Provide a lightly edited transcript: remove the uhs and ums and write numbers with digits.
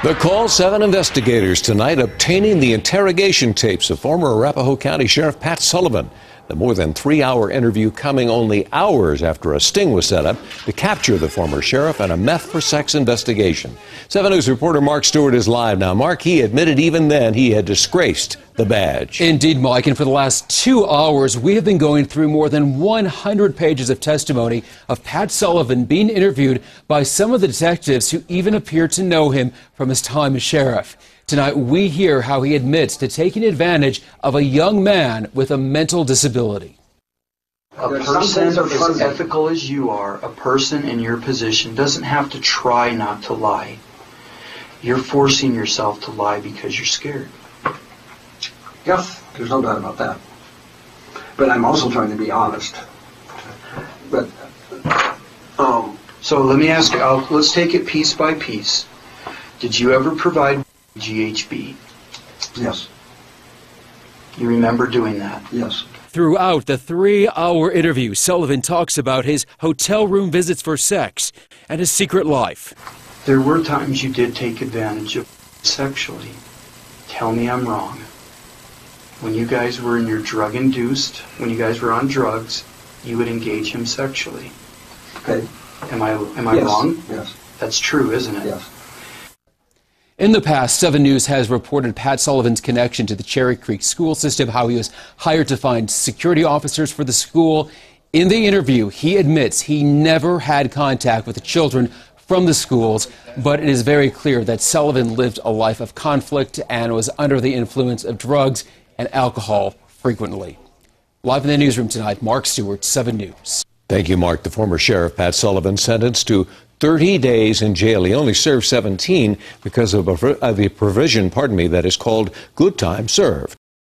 The Call7 Investigators tonight obtaining the interrogation tapes of former Arapahoe County Sheriff Pat Sullivan. The more than 3-hour interview coming only hours after a sting was set up to capture the former sheriff in a meth for sex investigation. 7 News reporter Marc Stewart is live now. Marc, he admitted even then he had disgraced the badge. Indeed, Mike, and for the last 2 hours, we have been going through more than 100 pages of testimony of Pat Sullivan being interviewed by some of the detectives who even appeared to know him from his time as sheriff. Tonight, we hear how he admits to taking advantage of a young man with a mental disability. A person as ethical as you are, a person in your position, doesn't have to try not to lie. You're forcing yourself to lie because you're scared. Yes, there's no doubt about that. But I'm also trying to be honest. But, So let me ask you, let's take it piece by piece. Did you ever provide GHB? Yes. You remember doing that? Yes. Throughout the 3-hour interview, Sullivan talks about his hotel room visits for sex and his secret life. There were times you did take advantage of sexually. Tell me I'm wrong. When you guys were in your drug-induced, when you guys were on drugs, you would engage him sexually. Okay. Am I Yes. wrong? Yes. That's true, isn't it? Yes. In the past, 7 News has reported Pat Sullivan's connection to the Cherry Creek school system, how he was hired to find security officers for the school. In the interview, he admits he never had contact with the children from the schools, but it is very clear that Sullivan lived a life of conflict and was under the influence of drugs and alcohol frequently. Live in the newsroom tonight, Marc Stewart, 7 News. Thank you, Marc. The former sheriff, Pat Sullivan, sentenced to 30 days in jail. He only served 17 because of the provision, that is called good time served.